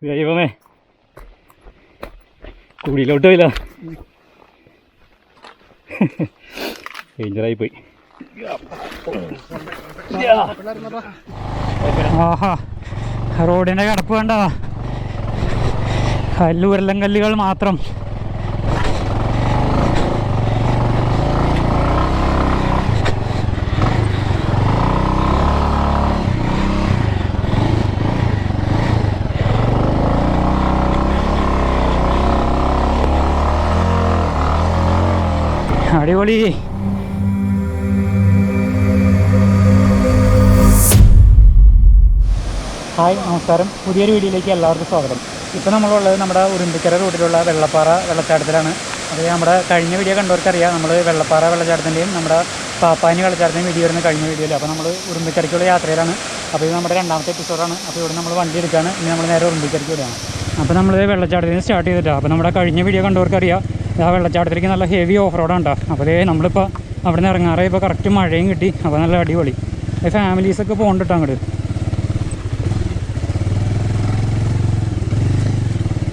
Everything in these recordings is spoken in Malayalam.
ദൈവമേ കുടിയിലോട്ട് പോയില്ല, ഡേഞ്ചറായി പോയി. ആഹാ, റോഡിൻ്റെ കിടപ്പ് വേണ്ട, ഉരുളൻ കല്ലുകൾ മാത്രം. അടിപൊളി. ഹായ്, നമസ്കാരം. പുതിയൊരു വീഡിയോയിലേക്ക് എല്ലാവർക്കും സ്വാഗതം. ഇപ്പോൾ നമ്മളുള്ളത് നമ്മുടെ ഉറുമ്പിക്കര റൂട്ടിലുള്ള വെള്ളപ്പാറ വെള്ളച്ചാട്ടത്തിലാണ്. അത് നമ്മുടെ കഴിഞ്ഞ വീഡിയോ കണ്ടവർക്കറിയാം, നമ്മൾ വെള്ളപ്പാറ വെള്ളച്ചാട്ടത്തിൻ്റെയും നമ്മുടെ പാപ്പാനി വെള്ളച്ചാട്ടത്തിൻ്റെയും വീഡിയോ വരുന്ന കഴിഞ്ഞ വീഡിയോയിൽ. അപ്പോൾ നമ്മൾ ഉറുമ്പിക്കരയ്ക്കുള്ള യാത്രയിലാണ്. അപ്പോൾ ഇത് നമ്മുടെ രണ്ടാമത്തെ എപ്പിസോഡാണ്. അപ്പോൾ ഇവിടെ നമ്മൾ വണ്ടി എടുക്കുകയാണ്. ഇനി നമ്മൾ നേരെ ഉറുമ്പിക്കരയ്ക്ക് വിടുകയാണ്. അപ്പോൾ നമ്മൾ വെള്ളച്ചാട്ടത്തിൽ നിന്ന് സ്റ്റാർട്ട് ചെയ്തിട്ടാണ്. അപ്പോൾ നമ്മുടെ കഴിഞ്ഞ വീഡിയോ കണ്ടവർക്കറിയാം, ആ വെള്ളച്ചാട്ടത്തിലേക്ക് നല്ല ഹെവി ഓഫ് റോഡാണ് കേട്ടോ. അപ്പോൾ നമ്മളിപ്പോൾ അവിടെ നിന്ന് ഇറങ്ങാറ്. ഇപ്പോൾ കറക്റ്റ് മഴയും കിട്ടി. അപ്പോൾ നല്ല അടിപൊളി. ഫാമിലീസൊക്കെ പോകണ്ടിട്ടോ അങ്ങോട്ട്.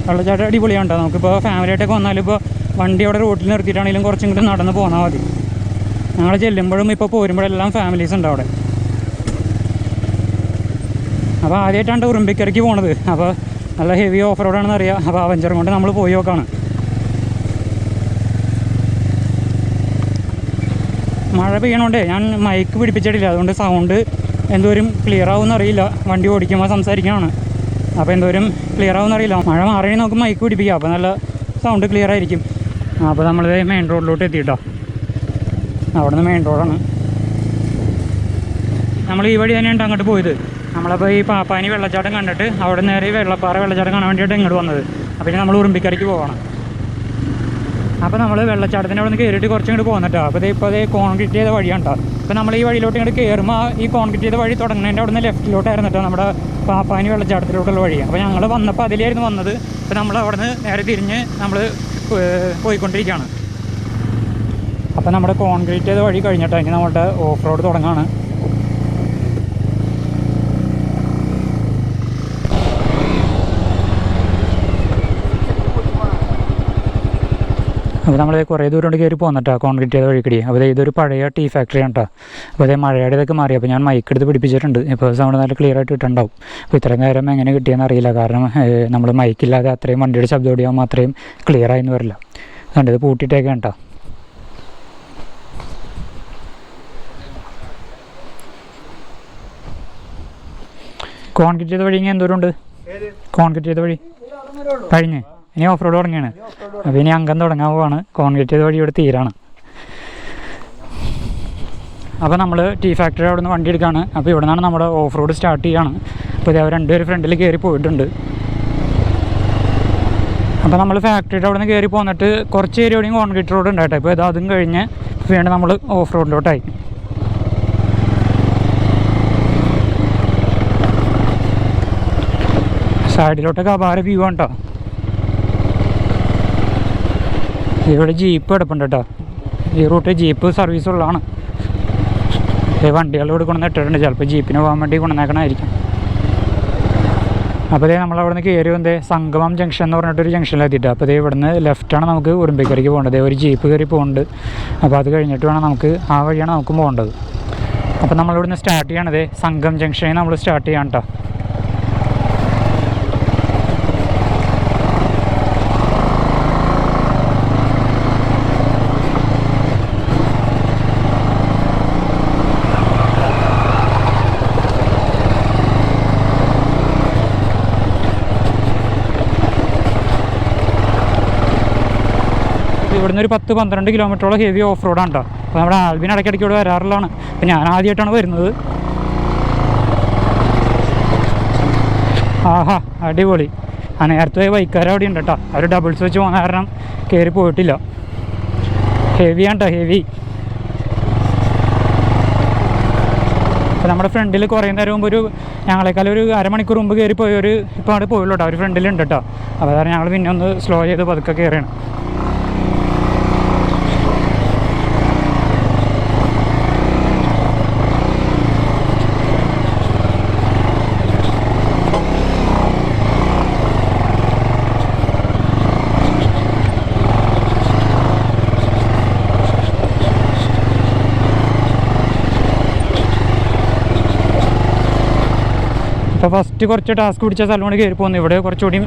വെള്ളച്ചാട്ടം അടിപൊളിയാണ് കേട്ടോ. നമുക്കിപ്പോൾ ഫാമിലിയായിട്ടൊക്കെ വന്നാലിപ്പോൾ വണ്ടി അവിടെ റോട്ടിൽ നിർത്തിയിട്ടാണെങ്കിലും കുറച്ചും കൂടി നടന്ന് പോന്നാൽ മതി. ഞങ്ങൾ ചെല്ലുമ്പോഴും ഇപ്പോൾ പോരുമ്പോഴെല്ലാം ഫാമിലീസ് ഉണ്ട് അവിടെ. അപ്പോൾ ആദ്യമായിട്ടാണ് ഉറുമ്പിക്കരയ്ക്ക് പോണത്. അപ്പോൾ നല്ല ഹെവി ഓഫ് റോഡാണെന്ന് അറിയാം. അപ്പോൾ അവഞ്ചർ കൊണ്ട് നമ്മൾ പോയി നോക്കാണ്. മഴ പെയ്യണോണ്ടേ ഞാൻ മൈക്ക് പിടിപ്പിച്ചിട്ടില്ല, അതുകൊണ്ട് സൗണ്ട് എന്തോരം ക്ലിയർ ആവുമെന്ന് അറിയില്ല. വണ്ടി ഓടിക്കുമ്പോൾ സംസാരിക്കുകയാണ്, അപ്പോൾ എന്തോരം ക്ലിയർ ആവുമെന്ന് അറിയില്ല. മഴ മാറി നമുക്ക് മൈക്ക് പിടിപ്പിക്കാം, അപ്പോൾ നല്ല സൗണ്ട് ക്ലിയർ ആയിരിക്കും. അപ്പോൾ നമ്മൾ മെയിൻ റോഡിലോട്ട് എത്തിയിട്ടോ. അവിടെ നിന്ന് മെയിൻ റോഡാണ്. നമ്മൾ ഈ വഴി തന്നെയാണ് അങ്ങോട്ട് പോയത്. നമ്മളപ്പോൾ ഈ പാപ്പാനി വെള്ളച്ചാട്ടം കണ്ടിട്ട് അവിടെ നേരെ വെള്ളപ്പാറ വെള്ളച്ചാട്ടം കാണാൻ വേണ്ടിയിട്ട് ഇങ്ങോട്ട് വന്നത്. അപ്പോൾ ഇനി നമ്മൾ ഉറുമ്പിക്കരയ്ക്ക് പോകണം. അപ്പോൾ നമ്മൾ വെള്ളച്ചാട്ടത്തിൻ്റെ അവിടെ നിന്ന് കയറിയിട്ട് കുറച്ചും ഇങ്ങോട്ട് പോകുന്നിട്ടോ. അപ്പോൾ ഇപ്പോൾ കോൺക്രീറ്റ് ചെയ്ത വഴിയാണ് കേട്ടോ. അപ്പോൾ നമ്മൾ ഈ വഴിയിലോട്ട് ഇങ്ങോട്ട് കയറുമ്പോൾ ഈ കോൺക്രീറ്റ് ചെയ്ത വഴി തുടങ്ങുന്നതിൻ്റെ അവിടെ നിന്ന് ലെഫ്റ്റിലോട്ടായിരുന്നു കേട്ടോ നമ്മുടെ പാപ്പാനി വെള്ളച്ചാട്ടത്തിലോട്ടുള്ള വഴി. അപ്പോൾ ഞങ്ങൾ വന്നപ്പോൾ അതിലായിരുന്നു വന്നത്. അപ്പോൾ നമ്മൾ അവിടെ നിന്ന് നേരെ തിരിഞ്ഞ് നമ്മൾ പോയിക്കൊണ്ടിരിക്കുകയാണ്. അപ്പോൾ നമ്മുടെ കോൺക്രീറ്റ് ചെയ്ത വഴി കഴിഞ്ഞിട്ട് ഇനി നമ്മുടെ ഓഫ് റോഡ് തുടങ്ങുകയാണ്. അപ്പോൾ നമ്മൾ കുറേ ദൂരം കൊണ്ട് കയറി പോന്നിട്ടാ കോൺക്രീറ്റ് ചെയ്ത വഴിക്കടി. അപ്പോൾ ഇതൊരു പഴയ ടീ ഫാക്ടറിയാണ് കേട്ടോ. അപ്പോൾ മഴയുടെ ഇതൊക്കെ മാറി. അപ്പോൾ ഞാൻ മൈക്ക് എടുത്ത് പിടിപ്പിച്ചിട്ടുണ്ട്. ഇപ്പോൾ സൗണ്ട് നല്ല ക്ലിയർ ആയിട്ട് കിട്ടുന്നുണ്ടാവും. അപ്പോൾ ഇത്രയും നേരം എങ്ങനെ കിട്ടിയെന്ന് അറിയില്ല, കാരണം നമ്മൾ മൈക്കില്ലാതെ അത്രയും വണ്ടിയുടെ ശബ്ദം ഓടിയാകുമ്പോൾ അത്രയും ക്ലിയർ ആയെന്ന് വരില്ല. അതുകൊണ്ട് ഇത് പൂട്ടിയിട്ടേക്കാണ് കേട്ടോ. കോൺക്രീറ്റ് ചെയ്ത വഴി ഇങ്ങനെ എന്തോരമുണ്ട്? കോൺക്രീറ്റ് ചെയ്ത വഴി കഴിഞ്ഞ് ഇനി ഓഫ് റോഡ് തുടങ്ങിയാണ്. അപ്പോൾ ഇനി അംഗം തുടങ്ങാൻ പോവാണ്. കോൺക്രീറ്റ് ചെയ്ത വഴി ഇവിടെ തീരാണ്. അപ്പോൾ നമ്മൾ ടീ ഫാക്ടറി അവിടെ നിന്ന് വണ്ടി എടുക്കുകയാണ്. അപ്പോൾ ഇവിടെ നിന്നാണ് നമ്മുടെ ഓഫ് റോഡ് സ്റ്റാർട്ട് ചെയ്യുകയാണ്. അപ്പോൾ ഇത് അവർ രണ്ടുപേർ ഫ്രണ്ടിൽ കയറി പോയിട്ടുണ്ട്. അപ്പോൾ നമ്മൾ ഫാക്ടറിയുടെ അവിടെ നിന്ന് കയറി പോന്നിട്ട് കുറച്ച് ഏരിയ കോൺക്രീറ്റ് റോഡ് ഉണ്ടായിട്ടെ. ഇപ്പോൾ അതും കഴിഞ്ഞ് വീണ്ടും നമ്മൾ ഓഫ് റോഡിലോട്ടായി. സൈഡിലോട്ടൊക്കെ അപാര വ്യൂ ആണ് കേട്ടോ. ഇവിടെ ജീപ്പ് കിടപ്പുണ്ട് കേട്ടോ. ഈ റൂട്ട് ജീപ്പ് സർവീസ് ഉള്ളതാണ്. വണ്ടികൾ ഇവിടെ കൊണ്ടുവന്ന് ഇട്ടിട്ടുണ്ട്. ചിലപ്പോൾ ജീപ്പിന് പോകാൻ വേണ്ടി കൊണ്ടുവന്നേക്കണമായിരിക്കും. അപ്പോൾ നമ്മളവിടെ നിന്ന് കയറി വന്നേ സംഗമം ജംഗ്ഷൻ എന്ന് പറഞ്ഞിട്ടൊരു ജംഗ്ഷനിലെത്തിയിട്ട്. അപ്പോൾ ഇവിടുന്ന് ലെഫ്റ്റാണ് നമുക്ക് ഉറുമ്പിക്കരയ്ക്ക് പോകേണ്ടത്. ഒരു ജീപ്പ് കയറി പോകുന്നുണ്ട്. അപ്പോൾ അത് കഴിഞ്ഞിട്ട് വേണം നമുക്ക് ആ വഴിയാണ് നമുക്ക് പോകേണ്ടത്. അപ്പോൾ നമ്മളിവിടുന്ന് സ്റ്റാർട്ട് ചെയ്യണത് സംഗം ജംഗ്ഷനിൽ നമ്മൾ സ്റ്റാർട്ട് ചെയ്യാൻ കേട്ടോ. ഇവിടുന്ന് ഒരു 10-12 കിലോമീറ്ററോളം ഹെവി ഓഫ് റോഡാണ് കേട്ടോ. അപ്പോൾ നമ്മുടെ ആൽബിൻ ഇടയ്ക്കിടയ്ക്ക് ഇവിടെ വരാറുള്ളതാണ്. അപ്പോൾ ഞാൻ ആദ്യമായിട്ടാണ് വരുന്നത്. ആഹാ, അടിപൊളി. ആ നേരത്തെ പോയി ബൈക്കാർ അവിടെ ഉണ്ട് കേട്ടോ. അവർ ഡബിൾസ് വെച്ച് പോകുന്ന കാരണം കയറി പോയിട്ടില്ല. ഹെവിയാണ് കേട്ടോ, ഹെവി. അപ്പോൾ നമ്മുടെ ഫ്രണ്ടിൽ കുറേ നേരം മുമ്പ് ഞങ്ങളെക്കാളും ഒരു അരമണിക്കൂർ മുമ്പ് കയറി പോയൊരു ഇപ്പോൾ അവിടെ പോയുള്ളൂ കേട്ടോ. ഒരു ഫ്രണ്ടിലുണ്ട് കേട്ടോ. അപ്പോൾ കാരണം ഞങ്ങൾ പിന്നെ ഒന്ന് സ്ലോ ചെയ്ത് പതുക്കെ കയറിയാണ്. അപ്പോൾ ഫസ്റ്റ് കുറച്ച് ടാസ്ക് പിടിച്ച സ്ഥലമാണ് കയറി പോകുന്നത്. ഇവിടെ കുറച്ചുകൂടി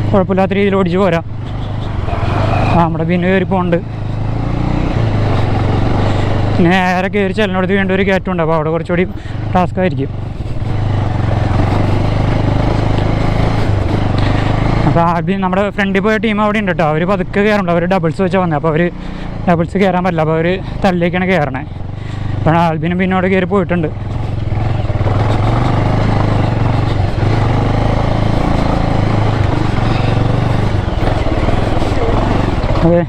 കുഴപ്പമില്ലാത്ത രീതിയിൽ ഓടിച്ച് പോരാം. നമ്മുടെ പിന്നെ കയറി പോകുന്നുണ്ട്. നേരെ കയറി ചെല്ലിനോടത്ത് വീണ്ടും ഒരു കയറ്റമുണ്ട്. അപ്പോൾ അവിടെ കുറച്ചുകൂടി ടാസ്ക് ആയിരിക്കും. അപ്പോൾ ആദ്യം നമ്മുടെ ഫ്രണ്ടിൽ പോയ ടീം അവിടെ ഉണ്ട് കേട്ടോ. അവർ പതുക്കെ കയറുണ്ട്. അവർ ഡബിൾസ് വെച്ചാൽ വന്നത്. അപ്പോൾ അവർ ഡബിൾസ് കയറാൻ പറ്റില്ല. അപ്പോൾ അവർ തല്ലിലേക്കാണ് കയറണേ. അപ്പോൾ ആൽബിനും പിന്നെ അവിടെ കയറി പോയിട്ടുണ്ട്. അതെ,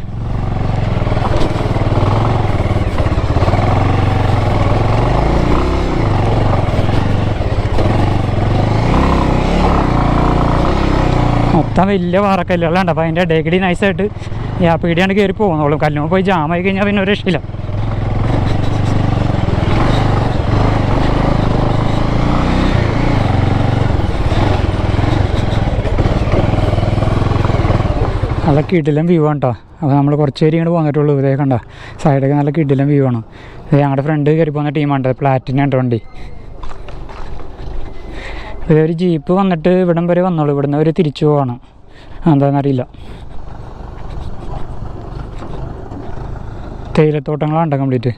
മൊത്തം വലിയ പാറക്കല്ലുകളുണ്ട്. അപ്പോൾ അതിൻ്റെ ഇടയ്ക്കടി നൈസായിട്ട് പീടിയാണ്ട് കയറി പോകുന്നുള്ളൂ. കല്ലുമ്പോൾ പോയി ജാമായി കഴിഞ്ഞാൽ പിന്നെ ഒരു രക്ഷയില്ല. നല്ല കിടിലം വ്യൂ ആണ് കേട്ടോ. അപ്പോൾ നമ്മൾ കുറച്ച് പേര് ഇങ്ങോട്ട് വന്നിട്ടുള്ളൂ. ഇതേ കണ്ട സൈഡൊക്കെ നല്ല കിടിലം വ്യൂ ആണ്. ഇത് ഞങ്ങളുടെ ഫ്രണ്ട് കയറി പോകുന്ന ടീമാണ്. പ്ലാറ്റിനുണ്ട് വണ്ടി. ഒരു ജീപ്പ് വന്നിട്ട് ഇവിടം വരെ വന്നോളൂ. ഇവിടുന്ന് അവർ തിരിച്ചു പോവാണ്. എന്താണെന്നറിയില്ല. തേയിലത്തോട്ടങ്ങളാണ് കംപ്ലീറ്റ്.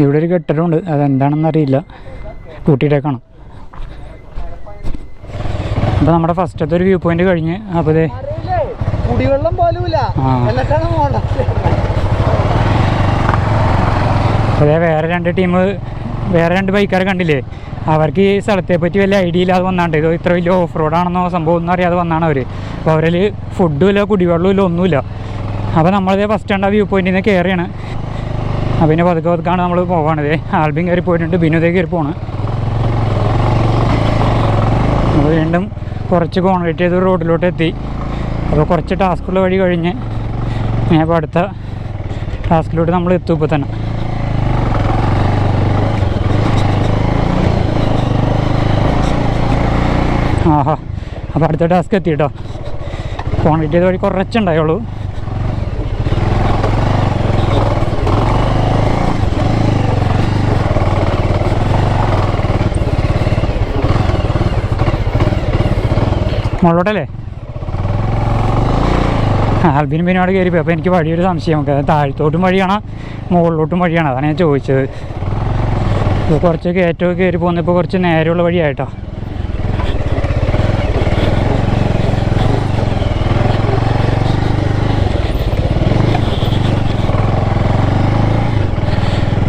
ഇവിടെ ഒരു കെട്ടിടമുണ്ട്. അതെന്താണെന്നറിയില്ല. കൂട്ടിയിട്ടേക്കാണ്. അപ്പോൾ നമ്മുടെ ഫസ്റ്റത്തെ ഒരു വ്യൂ പോയിന്റ് കഴിഞ്ഞ്. അപ്പോൾ ഇതേ കുടിവെള്ളം പോലുമില്ല. അതേ വേറെ രണ്ട് ബൈക്കാരെ കണ്ടില്ലേ? അവർക്ക് ഈ സ്ഥലത്തെ പറ്റി വലിയ ഐഡിയ ഇല്ലാതെ വന്നാണ്ട്. ഇത് ഇത്ര വലിയ ഓഫ് റോഡാണെന്നോ സംഭവം ഒന്നും അറിയാതെ വന്നാണ് അവർ. അപ്പോൾ അവരിൽ ഫുഡും ഇല്ല, കുടിവെള്ളവും ഇല്ല, ഒന്നുമില്ല. അപ്പോൾ നമ്മളിതേ ഫസ്റ്റ് കണ്ട വ്യൂ പോയിന്റിൽ നിന്ന് കയറിയാണ്. അപ്പോൾ പിന്നെ പതുക്കാണ് നമ്മൾ പോവാണിതേ. ആൽബിൻ കയറി പോയിട്ടുണ്ട്. ബിനുദേ കയറി പോണ്. അപ്പോൾ വീണ്ടും കുറച്ച് കോൺക്രീറ്റ് ചെയ്ത് റോഡിലോട്ട് എത്തി. അപ്പോൾ കുറച്ച് ടാസ്കുള്ള വഴി കഴിഞ്ഞ് ഇപ്പോൾ അടുത്ത ടാസ്കിലോട്ട് നമ്മൾ എത്തും ഇപ്പോൾ തന്നെ. ആഹാ, അപ്പോൾ അടുത്ത ടാസ്ക് എത്തി കേട്ടോ. കോൺക്രീറ്റ് ചെയ്ത വഴി കുറച്ചുണ്ടായുള്ളൂ. മുകളിലോട്ടല്ലേ? ആൽബിനും പിന്നെ അവിടെ കയറിപ്പോയി. അപ്പോൾ എനിക്ക് വഴിയൊരു സംശയം. നമുക്ക് താഴത്തോട്ടും വഴിയാണോ മുകളിലോട്ടും വഴിയാണ്? അതാണ് ഞാൻ ചോദിച്ചത്. ഇപ്പോൾ കുറച്ച് കയറ്റമൊക്കെ കയറി പോകുന്നപ്പോൾ കുറച്ച് നേരെയുള്ള വഴിയായിട്ടോ.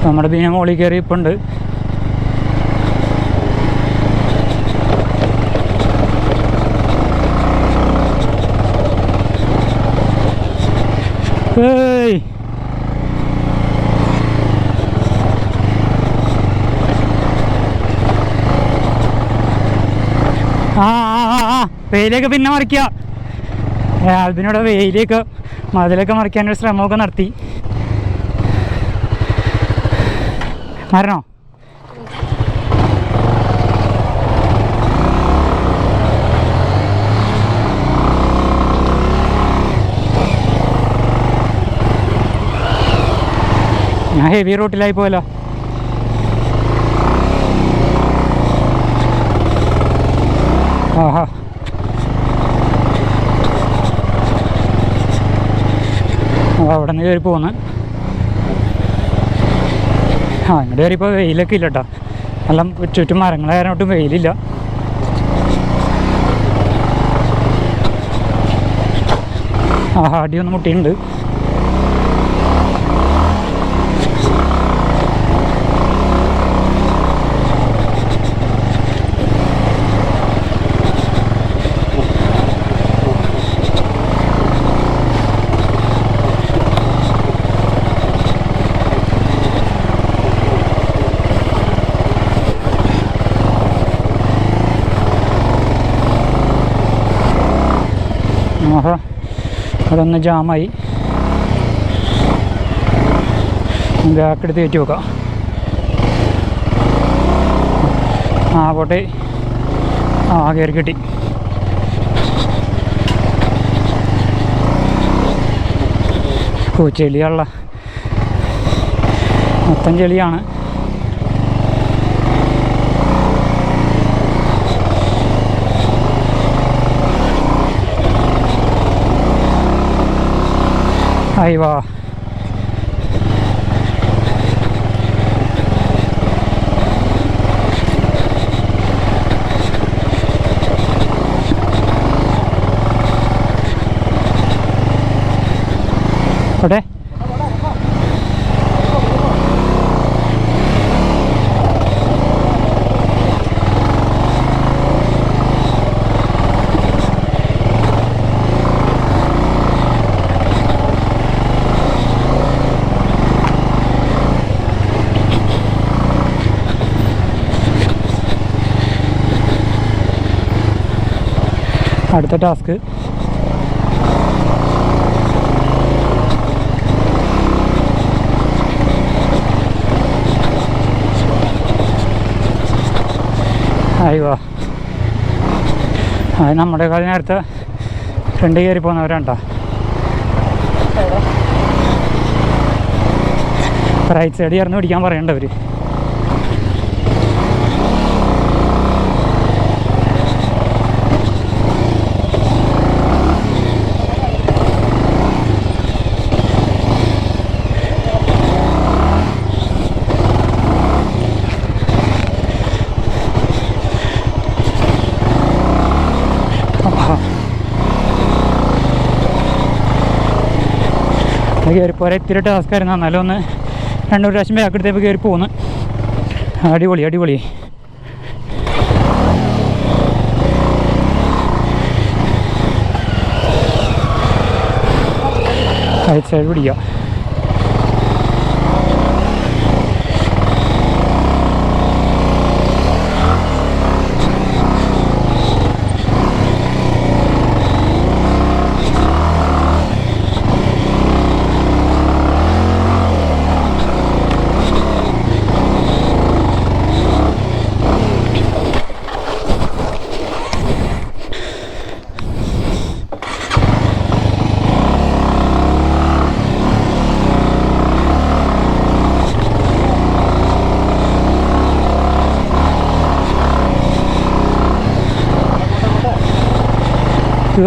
നമ്മുടെ പിന്നെ മുകളിൽ കയറി ഇപ്പോൾ ഉണ്ട്. ഏയ് വെയിലൊക്കെ പിന്നെ മറിക്കുക. ആൽബിനോടെ വെയിലൊക്കെ മതിലൊക്കെ മറിക്കാനൊരു ശ്രമമൊക്കെ നടത്തി. മരണോ? ഞാൻ ഹെവി റൂട്ടിലായി പോയല്ലോ. ആഹാ, അവിടെ നിന്ന് കയറി പോന്ന്. ഇങ്ങോട്ട് കയറിയപ്പോൾ വെയിലൊക്കെ ഇല്ല കേട്ടോ. എല്ലാം ചുറ്റും മരങ്ങളായതിനോട്ടും വെയിലില്ല. അടിയൊന്ന് മുട്ടിയുണ്ട്. അതൊന്ന് ജാമായി. ബാക്കെടുത്ത് കയറ്റി നോക്കാം. പോട്ടെ. കയറി കിട്ടി. ചെളിയുള്ള മൊത്തം ചെളിയാണ്. ആയി വാ. ഓട്ടെ. അടുത്ത ടാസ്ക് ആയിവാ. അത് നമ്മുടെ കാലം നേരത്തെ ഫ്രണ്ട് കയറി പോകുന്നവരാണ്ടാ. റൈറ്റ് സൈഡ് ചേർന്ന് പിടിക്കാൻ പറയണ്ടവർ. കയറിപ്പോരെ ഇത്തിരി ടാസ്ക് ആയിരുന്നു. എന്നാലും ഒന്ന് 2 പ്രാവശ്യം ബാക്കെടുത്തപ്പോൾ കയറി പോന്ന്. അടിപൊളി അടിപൊളി. റൈറ്റ് സൈഡ് പിടിക്കുക.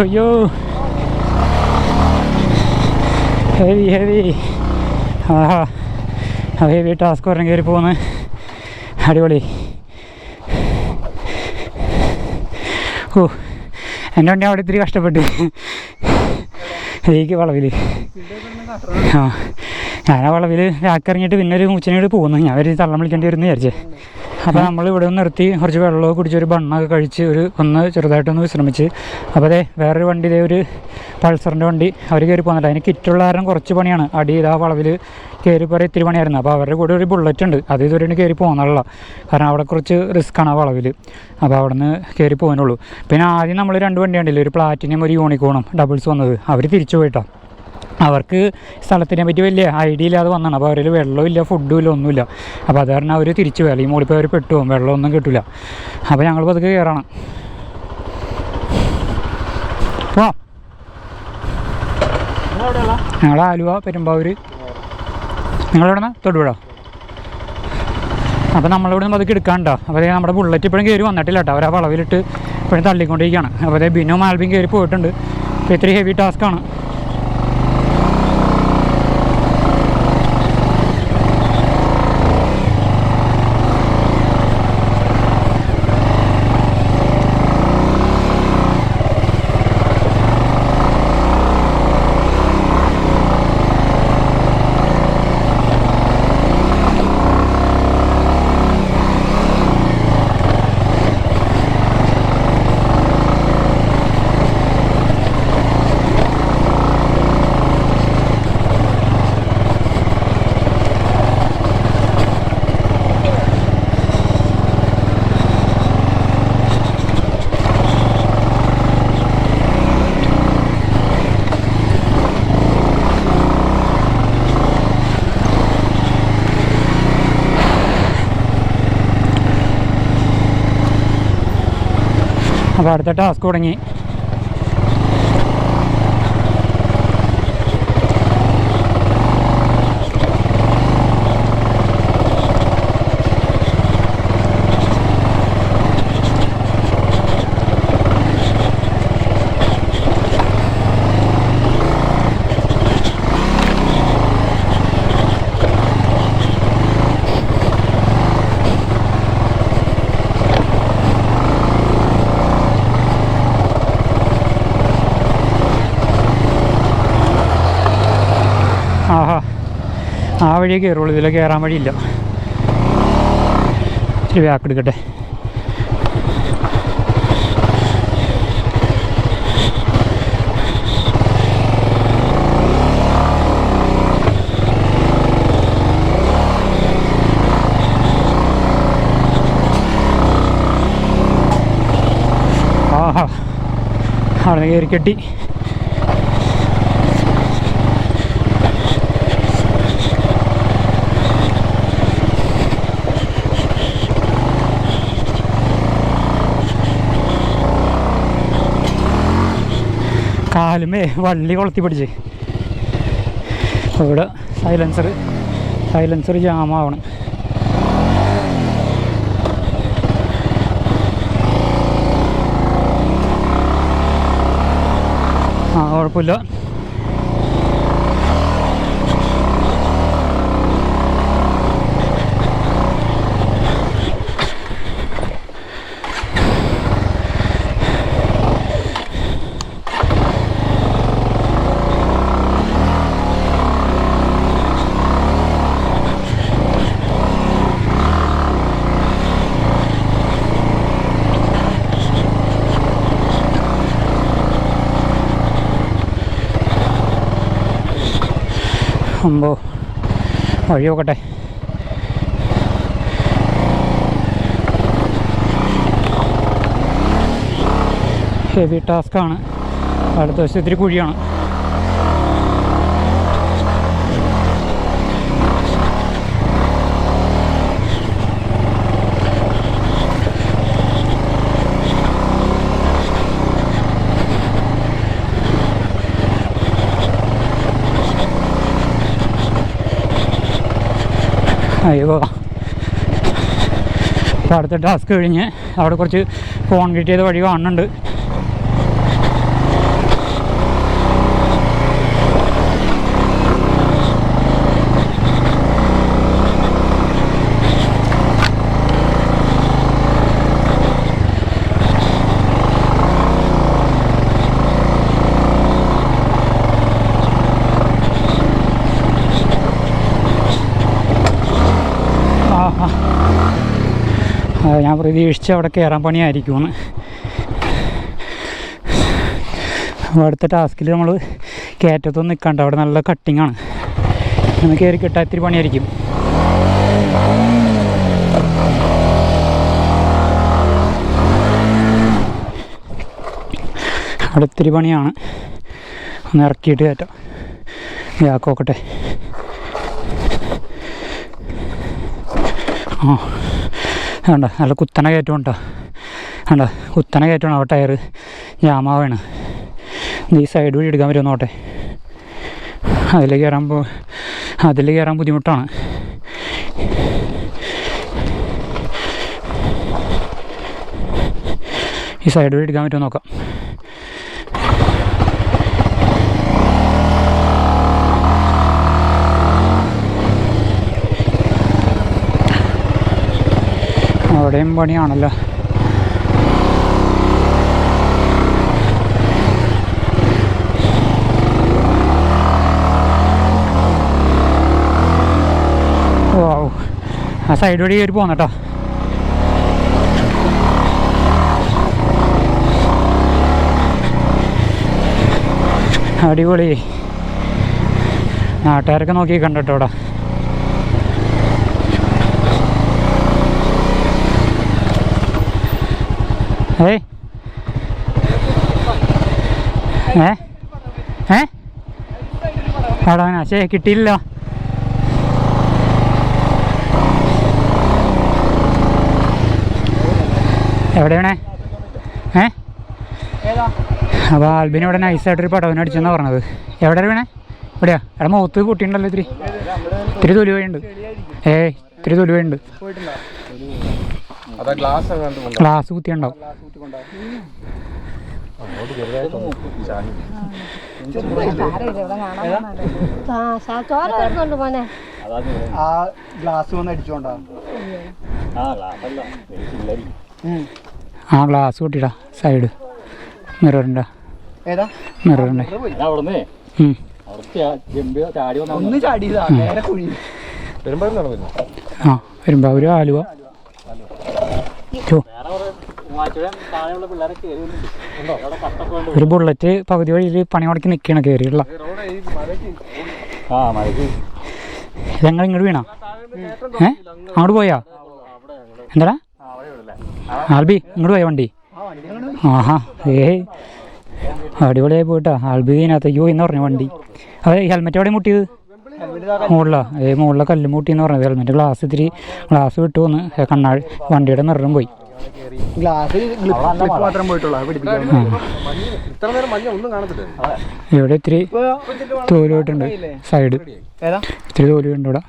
അയ്യോ ഹെവി ഹെവി. ആഹാ ഹെവി ടാസ്ക് പറഞ്ഞ് കയറി പോകുന്നു. അടിപൊളി. ഓ എൻ്റെ വണ്ടി അവിടെ ഇത്തിരി കഷ്ടപ്പെട്ട് എനിക്ക് വളവിൽ. ആ ഞാൻ ആ വളവിൽ രാക്കിറങ്ങിയിട്ട് പിന്നെ ഒരു മൂച്ചനോട് പോകുന്നു. ഞാൻ ഒരു തള്ളം വിളിക്കേണ്ടി വരുമെന്ന് വിചാരിച്ചേ. അപ്പോൾ നമ്മൾ ഇവിടെ ഒന്ന് നിർത്തി കുറച്ച് വെള്ളമൊക്കെ കുടിച്ച് ഒരു ബണ്ണൊക്കെ കഴിച്ച് ഒന്ന് ചെറുതായിട്ടൊന്ന് വിശ്രമിച്ച്. അപ്പോൾ അതെ വേറൊരു വണ്ടി, ഇതേ ഒരു പൾസറിൻ്റെ വണ്ടി അവർ കയറി പോകുന്നുണ്ട്. അതിന് കിറ്റുള്ള കാരണം കുറച്ച് പണിയാണ്. അടി ഇതാ വളവിൽ കയറി പോരാൻ ഇത്തിരി പണിയായിരുന്നു. അപ്പോൾ അവരുടെ കൂടെ ഒരു ബുള്ളറ്റ് ഉണ്ട്. അത് ഇതുവരെ കയറി പോകുന്നുള്ള കാരണം അവിടെ കുറച്ച് റിസ്ക്കാണ് ആ വളവിൽ. അപ്പോൾ അവിടെ നിന്ന് കയറി പോകുന്നുള്ളൂ. പിന്നെ ആദ്യം നമ്മൾ 2 വണ്ടി ഉണ്ടല്ലോ, ഒരു പ്ലാറ്റിനം ഒരു യൂണിക്കോണും ഡബിൾസ് വന്നത്. അവർ തിരിച്ചു പോയിട്ടാണ്. അവർക്ക് സ്ഥലത്തിനെ പറ്റി വലിയ ഐഡിയ ഇല്ലാതെ വന്നതാണ്. അപ്പോൾ അവരിൽ വെള്ളമില്ല, ഫുഡും ഇല്ല, ഒന്നുമില്ല. അപ്പോൾ അത് കാരണം അവർ തിരിച്ചു പോയാൽ ഈ മുകളിൽ പോയി അവർ പെട്ടുപോകും, വെള്ളമൊന്നും കിട്ടില്ല. അപ്പോൾ ഞങ്ങൾ പതുക്കെ കയറണം. അപ്പോൾ ഞങ്ങൾ ആലുവ പെരുമ്പാവൂർ. നിങ്ങളെവിടെ നിന്ന്? തൊടുപുഴ. അപ്പോൾ നമ്മളിവിടെ നിന്ന് പതുക്കെ എടുക്കാണ്ടോ. അപ്പോൾ അതേ നമ്മുടെ ബുള്ളറ്റ് ഇപ്പോഴും കയറി വന്നിട്ടില്ല കേട്ടോ. അവർ ആ വളവിലിട്ട് ഇപ്പോഴും തള്ളിക്കൊണ്ടിരിക്കുകയാണ്. അപ്പോൾ അതേ ബിനോ ആൽബിയും കയറി പോയിട്ടുണ്ട്. അപ്പോൾ ഇത്തിരി ഹെവി ടാസ്ക്കാണ്. അപ്പോൾ അടുത്ത ടാസ്ക് തുടങ്ങി. വഴിയേ കയറുള്ളൂ, ഇതിൽ കയറാൻ വഴിയില്ല. ഇച്ചിരി ബാക്ക് എടുക്കട്ടെ. ആഹാ, അവിടെ നിന്ന് കയറി കെട്ടി. കാലുമേ വള്ളി കൊളുത്തി പിടിച്ച്. ഇവിടെ സൈലൻസർ ജാമാവണം. കുഴപ്പമില്ല. അമ്പോ, വഴി നോക്കട്ടെ. ഹെവി ടാസ്ക്കാണ്. അടുത്ത വശം ഇത്തിരി കുഴിയാണ്. അയ്യോ, അപ്പോൾ അടുത്ത ടാസ്ക് കഴിഞ്ഞ് അവിടെ കുറച്ച് കോൺക്രീറ്റ് ചെയ്ത വഴി കാണുന്നുണ്ട്. ഞാൻ പ്രതീക്ഷിച്ച് അവിടെ കയറാൻ പണിയായിരിക്കുമെന്ന്. അടുത്ത ടാസ്കിൽ നമ്മൾ കയറ്റത്തൊന്നും നിൽക്കണ്ട, അവിടെ നല്ല കട്ടിങ്ങാണ്. ഒന്ന് കയറി കിട്ടാൻ ഇത്തിരി പണിയായിരിക്കും. അവിടെ ഇത്തിരി പണിയാണ്. ഒന്ന് ഇറക്കിയിട്ട് കയറ്റാം. നോക്കട്ടെ. ആ വേണ്ട, നല്ല കുത്തനെ കയറ്റം ഉണ്ടോ? വേണ്ട, കുത്തനെ കയറ്റമാണ്. അവിടെ ടയർ ജാമാവാണ്. ഈ സൈഡ് വഴി എടുക്കാൻ പറ്റുമോ നോട്ടെ. അതിൽ കയറാൻ ബുദ്ധിമുട്ടാണ്. ഈ സൈഡ് വഴി എടുക്കാൻ പറ്റുമോ നോക്കാം. അവിടെയും പണിയാണല്ലോ. ഓ, ആ സൈഡ് വഴി കയറി പോന്നട്ടോ. അടിപൊളി. നാട്ടുകാരൊക്കെ നോക്കി കണ്ടോ ഇവിടെ. ഏയ് അടാനാ കിട്ടിയില്ല. എവിടെയാണേ? അപ്പോൾ ആൽബിന് ഇവിടെ നൈസായിട്ടൊരു പടവന് അടിച്ചെന്നാണ് പറഞ്ഞത്. എവിടെ വീണേ? ഇവിടെയാ? എവിടെ മുഖത്ത് പൊട്ടിയുണ്ടല്ലോ. ഇത്തിരി തൊലിവയുണ്ട്. ഇത്തിരി തൊലിവയുണ്ട്. ഗ്ലാസ് കുത്തിയുണ്ടാവും. ആ ഗ്ലാസ് കൂട്ടിടാ സൈഡ് മിററിൻ്റെ ആ പെരുമ്പാവൂർ ആലുവ ഒരു ബുള്ളറ്റ് പകുതി വഴിയിൽ പണി മുടക്കി നിൽക്കുകയാണ് കയറിയുള്ള. ഞങ്ങൾ ഇങ്ങോട്ട് വീണാ അങ്ങോട്ട് പോയാ എന്താ ആൽബി ഇങ്ങോട്ട് പോയാ വണ്ടി? ആഹാ അടിപൊളിയായി പോയിട്ടാ. ആൽബി ഇതിനകത്തേക്ക് പോയി എന്ന് പറഞ്ഞു വണ്ടി. അതെ ഹെൽമെറ്റ് എവിടെ മുട്ടിയത്? മുകളിലാണ് മുകളിലെ കല്ല് മുട്ടിയെന്ന് പറഞ്ഞത്. ഹെൽമെറ്റ് ഗ്ലാസ് വിട്ടു വന്ന് കണ്ണാടി വണ്ടിയുടെ മിററും പോയി. ഇവിടെ ഇത്തിരി തോല് പോയിട്ടുണ്ട് സൈഡ്, ഇത്തിരി തോല് ഉണ്ട് ഇവിടെ.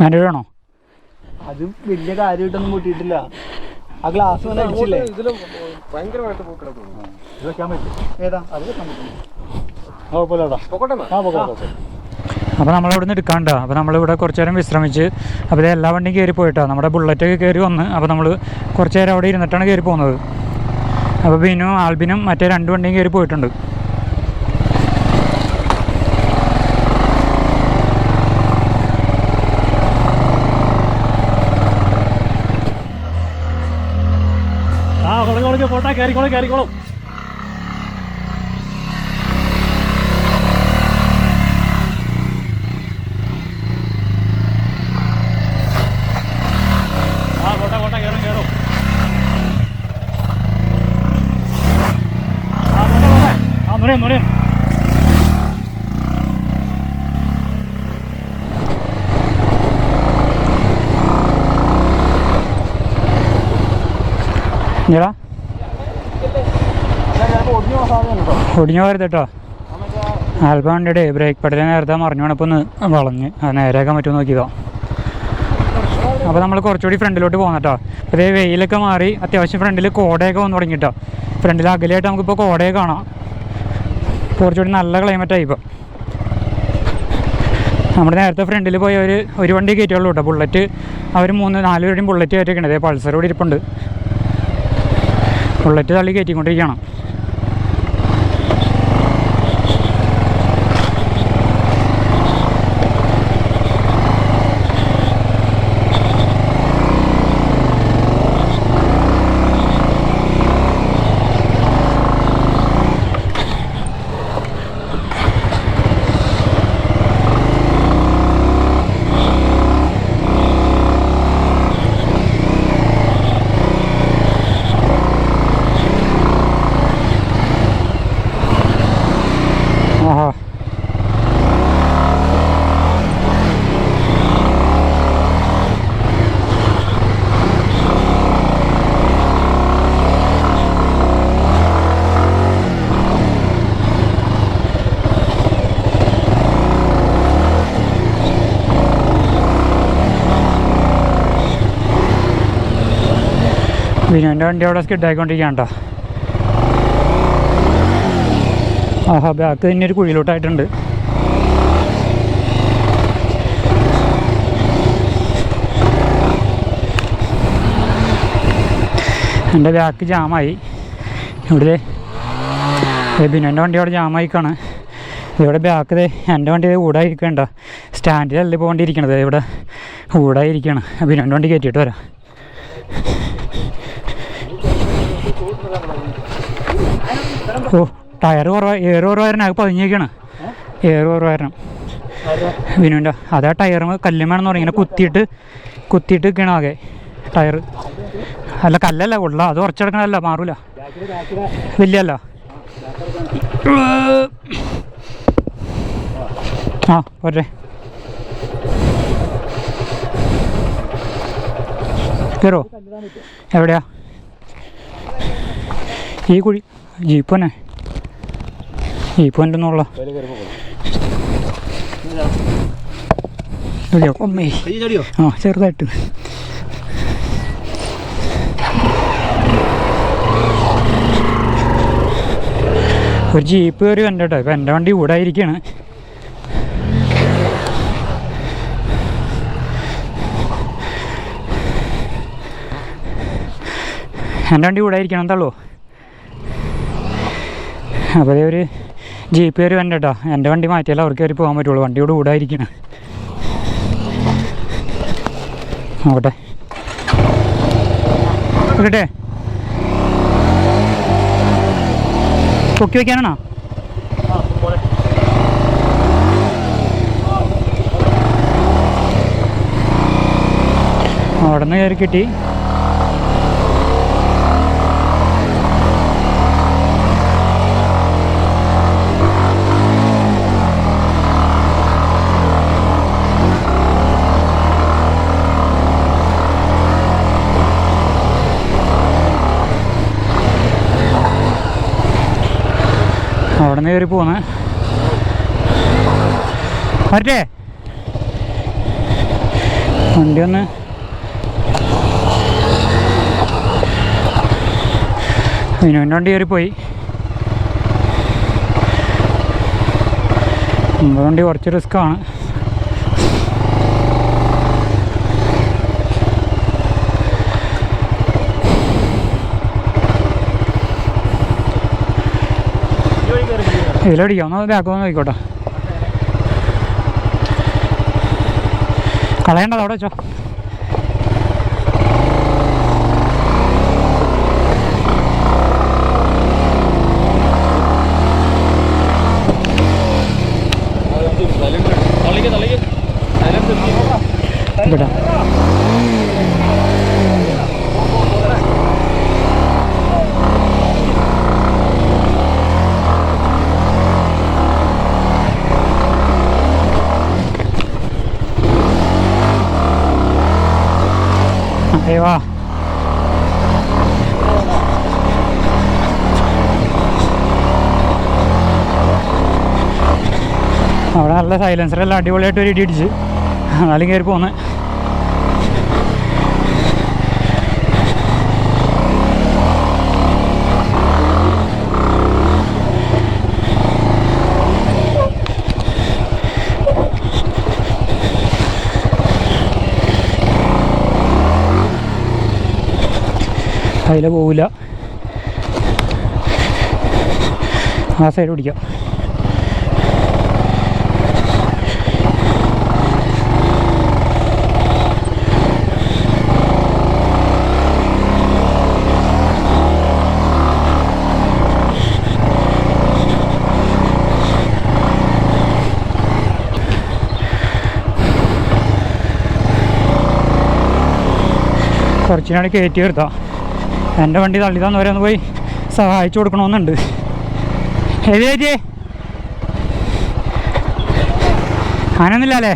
ബാൻഡേജ് വേണോ? അത് വലിയ കാര്യമായിട്ടൊന്നും പൊട്ടിയിട്ടില്ല. ആ ഗ്ലാസ് വന്ന് അടിച്ചില്ലേ? അപ്പോൾ നമ്മളിവിടെ നിന്ന് എടുക്കാണ്ട. അപ്പോൾ നമ്മളിവിടെ കുറച്ച് നേരം വിശ്രമിച്ച് അപ്പോൾ എല്ലാ വണ്ടിയും കയറി പോയിട്ടാ. നമ്മുടെ ബുള്ളറ്റൊക്കെ കയറി വന്ന് അപ്പോൾ നമ്മൾ കുറച്ച് നേരം അവിടെ ഇരുന്നിട്ടാണ് കയറി പോകുന്നത്. അപ്പോൾ ബിനും ആൽബിനും മറ്റേ 2 വണ്ടിയും കയറി പോയിട്ടുണ്ട്. പോട്ടാ കയറിക്കോളും. മുറിയാം ഞാ ഒടിഞ്ഞു പോരുത് കേട്ടോ. ആൽബം വണ്ടിയുടെ ബ്രേക്ക് പെടൽ നേരത്തെ മറിഞ്ഞു വേണപ്പോൾ ഒന്ന് വളഞ്ഞ് അത് നേരെയാക്കാൻ പറ്റുമെന്ന് നോക്കിയതോ. അപ്പോൾ നമ്മൾ കുറച്ചുകൂടി ഫ്രണ്ടിലോട്ട് പോകുന്ന കേട്ടോ. അതേ വെയിലൊക്കെ മാറി അത്യാവശ്യം ഫ്രണ്ടിൽ കോടയൊക്കെ വന്ന് തുടങ്ങിയിട്ടോ. ഫ്രണ്ടിൽ അകലെയായിട്ട് നമുക്കിപ്പോൾ കോടയൊക്കെ കാണാം. കുറച്ചുകൂടി നല്ല ക്ലൈമറ്റായി ഇപ്പോൾ. നമ്മുടെ നേരത്തെ ഫ്രണ്ടിൽ പോയി ഒരു വണ്ടി കയറ്റുള്ളൂ കേട്ടോ. ബുള്ളറ്റ് അവർ 3-4 പേരുടെയും ബുള്ളറ്റ് കയറ്റിക്കണത്. പൾസർ ഇവിടെ ഇരിപ്പുണ്ട്. ബുള്ളറ്റ് തള്ളി കയറ്റിക്കൊണ്ടിരിക്കുകയാണ്. വിനുവിൻ്റെ വണ്ടി അവിടെ സ്കിഡായിക്കൊണ്ടിരിക്കുകയാണ് കേട്ടോ. ആഹാ ബാക്ക് തന്നെ ഒരു കുഴിയിലോട്ടായിട്ടുണ്ട്. എൻ്റെ ബാക്ക് ജാമായി. ഇവിടെ ബിനുവിൻ്റെ വണ്ടി അവിടെ ജാമായിക്കാണ്. ഇവിടെ ബാക്ക് എൻ്റെ വണ്ടി ഊടായിരിക്കണ്ട. സ്റ്റാൻഡിലല്ല ഇപ്പോൾ വണ്ടി ഇരിക്കണത്. ഇവിടെ ഊടായിരിക്കുകയാണ്. ബിനുവിൻ്റെ വണ്ടി കയറ്റിയിട്ട് വരാം. ഓ ടയർ കുറവായി, എയർ കുറവായിരുന്നു. അത് പതിഞ്ഞേക്കാണ് എയർ കുറവായിരുന്നു വിനുവിൻ്റെ. അതാ ടയർ കല്ലുമേണെന്ന് പറഞ്ഞാൽ ഇങ്ങനെ കുത്തിയിട്ട് നിൽക്കണം ആകെ ടയർ. അല്ല കല്ലല്ല ഉള്ള അത് ഉറച്ചെടുക്കണമല്ല, മാറൂല, വലിയല്ല. ആ പോരെ കയറോ? എവിടെയാ ഈ കുഴി? ജീപ്പ് തന്നെ, ജീപ്പ് വന്നിട്ടൊന്നുള്ള അമ്മേ. ആ ചെറുതായിട്ട് ഒരു ജീപ്പ് കയറി കണ്ടോ. ഇപ്പം എൻ്റെ വണ്ടി ഊടായിരിക്കുകയാണ്. എൻ്റെ വണ്ടി ഊടായിരിക്കണം എന്താളോ. അപ്പോൾ അതേ ഒരു ജീപ്പ് കയറി വരണ്ട കേട്ടോ. എൻ്റെ വണ്ടി മാറ്റിയാലേ അവർക്ക് കയറി പോകാൻ പറ്റുള്ളൂ. വണ്ടിയോട് കൂടായിരിക്കണേ. നോക്കട്ടെ നോക്കട്ടെ പൊക്കി വയ്ക്കാനാണോ? അവിടെ നിന്ന് കയറി കിട്ടി. അവിടെ നിന്ന് കയറി പോന്ന് മറ്റേ വണ്ടി ഒന്ന് വിനുവിൻ്റെ വണ്ടി കയറിപ്പോയി. നമ്മുടെ വണ്ടി കുറച്ച് റിസ്ക്കാണ്. ഇതിലടിക്കാം. ഒന്ന് ബാക്കൊന്ന് നോക്കിക്കോട്ടെ. കളയേണ്ടത് അവിടെ വെച്ചോ. ഇവിടെ വാ. അവിടെ നല്ല സൈലൻസറെല്ലാം അടിപൊളിയായിട്ട് ഒരു ഇടി അടിച്ച് എന്നാലും കയറി പോന്ന്. അതിൽ പോവില്ല. ആ സൈഡ് പിടിക്കാം. കുറച്ചിനാണ് കയറ്റി എടുത്താൽ എൻ്റെ വണ്ടി തള്ളി തന്നവരെ ഒന്ന് പോയി സഹായിച്ചു കൊടുക്കണമെന്നുണ്ട്. ഏത് ചേച്ചി അങ്ങനൊന്നുമില്ല അല്ലേ?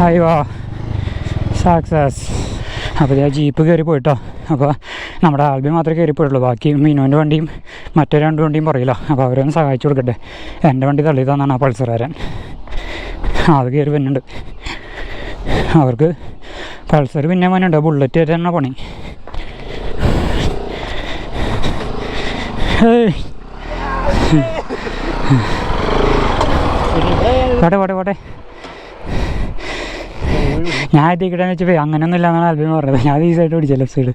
അയ്യോ സക്സസ്. അപ്പോൾ ഞാൻ ജീപ്പ് കയറി പോയിട്ടോ. അപ്പോൾ നമ്മുടെ ആൽബി മാത്രമേ കയറി പോയിട്ടുള്ളൂ. ബാക്കി മീനുവിൻ്റെ വണ്ടിയും മറ്റേ 2 വണ്ടിയും പറയില്ല. അപ്പോൾ അവരൊന്ന് സഹായിച്ചു കൊടുക്കട്ടെ. എൻ്റെ വണ്ടി തള്ളി തന്നാണ് ആ പൾസറുകാരൻ. അത് കയറി വരുന്നുണ്ട്. അവർക്ക് പൾസർ പിന്നെ വന്നുണ്ട്. ബുള്ളറ്റ് തന്നെ പണി. പോട്ടെ പോട്ടെ പോട്ടെ. ഞാൻ എത്തിക്കിട്ടെന്ന് വെച്ചപ്പോൾ അങ്ങനെയൊന്നും ഇല്ല എന്നാണ് ആൽബം പറഞ്ഞത്. ഞാൻ ഈ സൈഡ് പിടിച്ച ലെഫ്റ്റ് സൈഡ്.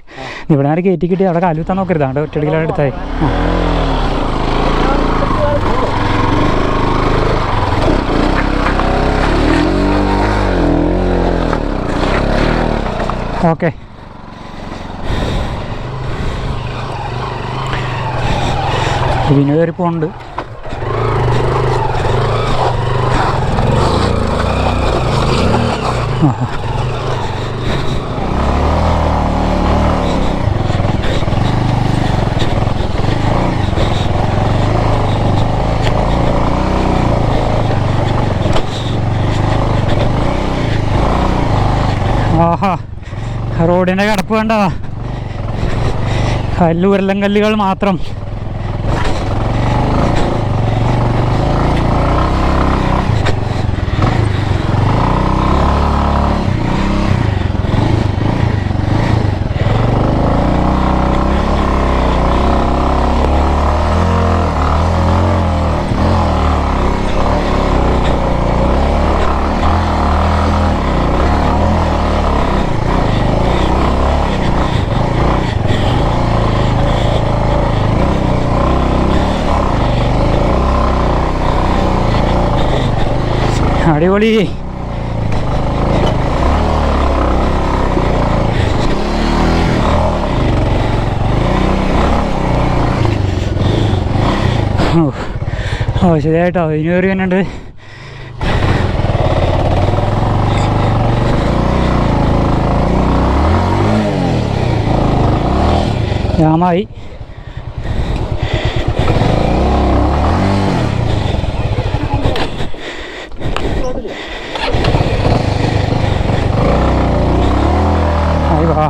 ഇവിടെ നേരെ കയറ്റി കിട്ടി. അവിടെ കാലുത്താൻ നോക്കരുത്. അവിടെ ഒറ്റടിക്കലാണ് എടുത്തായി. ഓക്കെ പിന്നെ കയറി പോകുന്നുണ്ട്. ആഹാ റോഡിൻ്റെ കിടപ്പ് കണ്ട ഉരുളൻ കല്ലുകൾ മാത്രം. അടിപൊളി. ശരിയായിട്ടോ ഇനി കയറി തന്നെയുണ്ട്. ജാമായി. വാ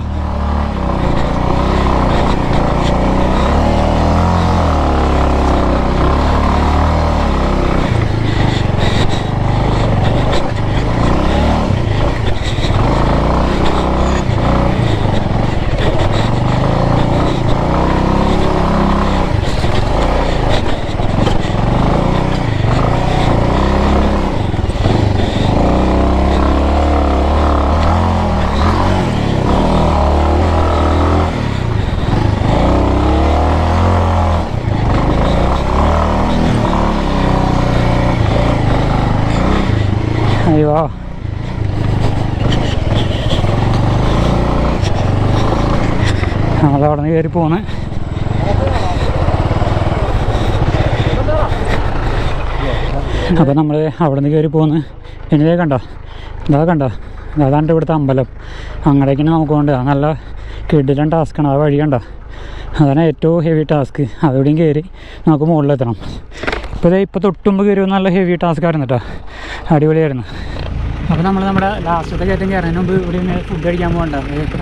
അയ്യോ നമ്മളവിടെ നിന്ന് കയറി പോന്ന്. അപ്പോൾ നമ്മൾ അവിടെ നിന്ന് കയറി പോന്ന്. ഇനി കണ്ടോ അതാണ്ട് ഇവിടുത്തെ അമ്പലം. അങ്ങടേക്കാണ് നമുക്ക് പോകേണ്ടത്. നല്ല കിടിലൻ ടാസ്ക്കാണ്. ആ വഴി കണ്ടോ, അതാണ് ഏറ്റവും ഹെവി ടാസ്ക്. അവിടെയും കയറി നമുക്ക് മുകളിലെത്തണം. ഇപ്പോൾ തൊട്ടുമ്പോൾ കയറി നല്ല ഹെവി ടാസ്ക് ആയിരുന്നു കേട്ടോ, അടിപൊളിയായിരുന്നു. അപ്പോൾ നമ്മുടെ ലാസ്റ്റത്തെ കയറ്റം കയറുന്നതിന് മുമ്പ് ഇവിടെ ഫുഡ് കഴിക്കാൻ പോകണ്ട.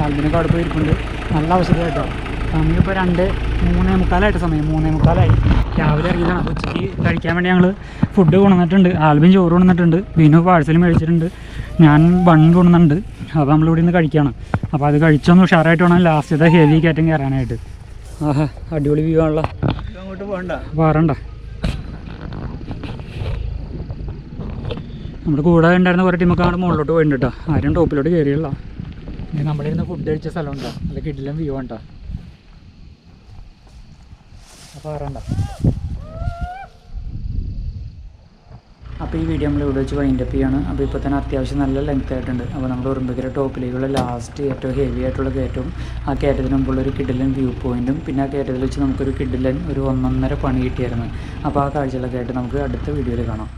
ആൽബിനൊക്കെ അവിടെ പോയി ഇരിക്കുന്നുണ്ട്. നല്ല അവസരം കേട്ടോ. സമയം ഇപ്പോൾ 3:45 സമയം 3:45 രാവിലെ ഇറങ്ങിയതാണ്. അപ്പോൾ ഉച്ചയ്ക്ക് കഴിക്കാൻ വേണ്ടി ഞങ്ങൾ ഫുഡ് കൊണ്ടുവന്നിട്ടുണ്ട്. ആൽബിൻ ചോറ് കൊണ്ടുവന്നിട്ടുണ്ട്, ബിനു പാഴ്സൽ മേടിച്ചിട്ടുണ്ട്, ഞാൻ ബൺ കൊണ്ടുവന്നിട്ടുണ്ട്. അപ്പോൾ നമ്മളിവിടെ നിന്ന് കഴിക്കുകയാണ്. അപ്പോൾ അത് കഴിച്ചൊന്ന് ഉഷാറായിട്ട് വേണം ലാസ്റ്റത്തെ ഹെവി കയറ്റം കയറാനായിട്ട്. ആഹാ അടിപൊളി വ്യൂ ആണല്ലോ. അങ്ങോട്ട് പോകണ്ട, പറണ്ട. നമ്മുടെ കൂടെ ഉണ്ടായിരുന്ന കുറേ ടീമൊക്കെ അവിടെ മുകളിലോട്ട് പോയിട്ടുണ്ട് കേട്ടോ. ആരും ടോപ്പിലോട്ട് കയറിയല്ല. നമ്മളിരുന്ന് ഫുഡ് കഴിച്ച സ്ഥലം ഉണ്ടോ, നല്ല കിടിലം വ്യൂ ഉണ്ടോ. അപ്പോൾ പറയണ്ട. അപ്പോൾ ഈ വീഡിയോ നമ്മൾ ഇവിടെ വെച്ച് വൈൻഡപ്പ് ചെയ്യാണ്. അപ്പോൾ ഇപ്പോൾ തന്നെ അത്യാവശ്യം നല്ല ലെങ്ത് ആയിട്ടുണ്ട്. അപ്പോൾ നമ്മുടെ ഉറുമ്പിക്കര ടോപ്പിലേക്കുള്ള ലാസ്റ്റ് ഏറ്റവും ഹെവി ആയിട്ടുള്ള കയറ്റവും ആ കയറ്റത്തിന് മുമ്പുള്ളൊരു കിടിലൻ വ്യൂ പോയിൻറ്റും പിന്നെ ആ കയറ്റത്തിൽ വെച്ച് നമുക്കൊരു കിടിലൻ ഒരു 1.5 പണി കിട്ടിയായിരുന്നു. അപ്പോൾ ആ കാഴ്ചകളൊക്കെ ആയിട്ട് നമുക്ക് അടുത്ത വീഡിയോയിൽ കാണാം.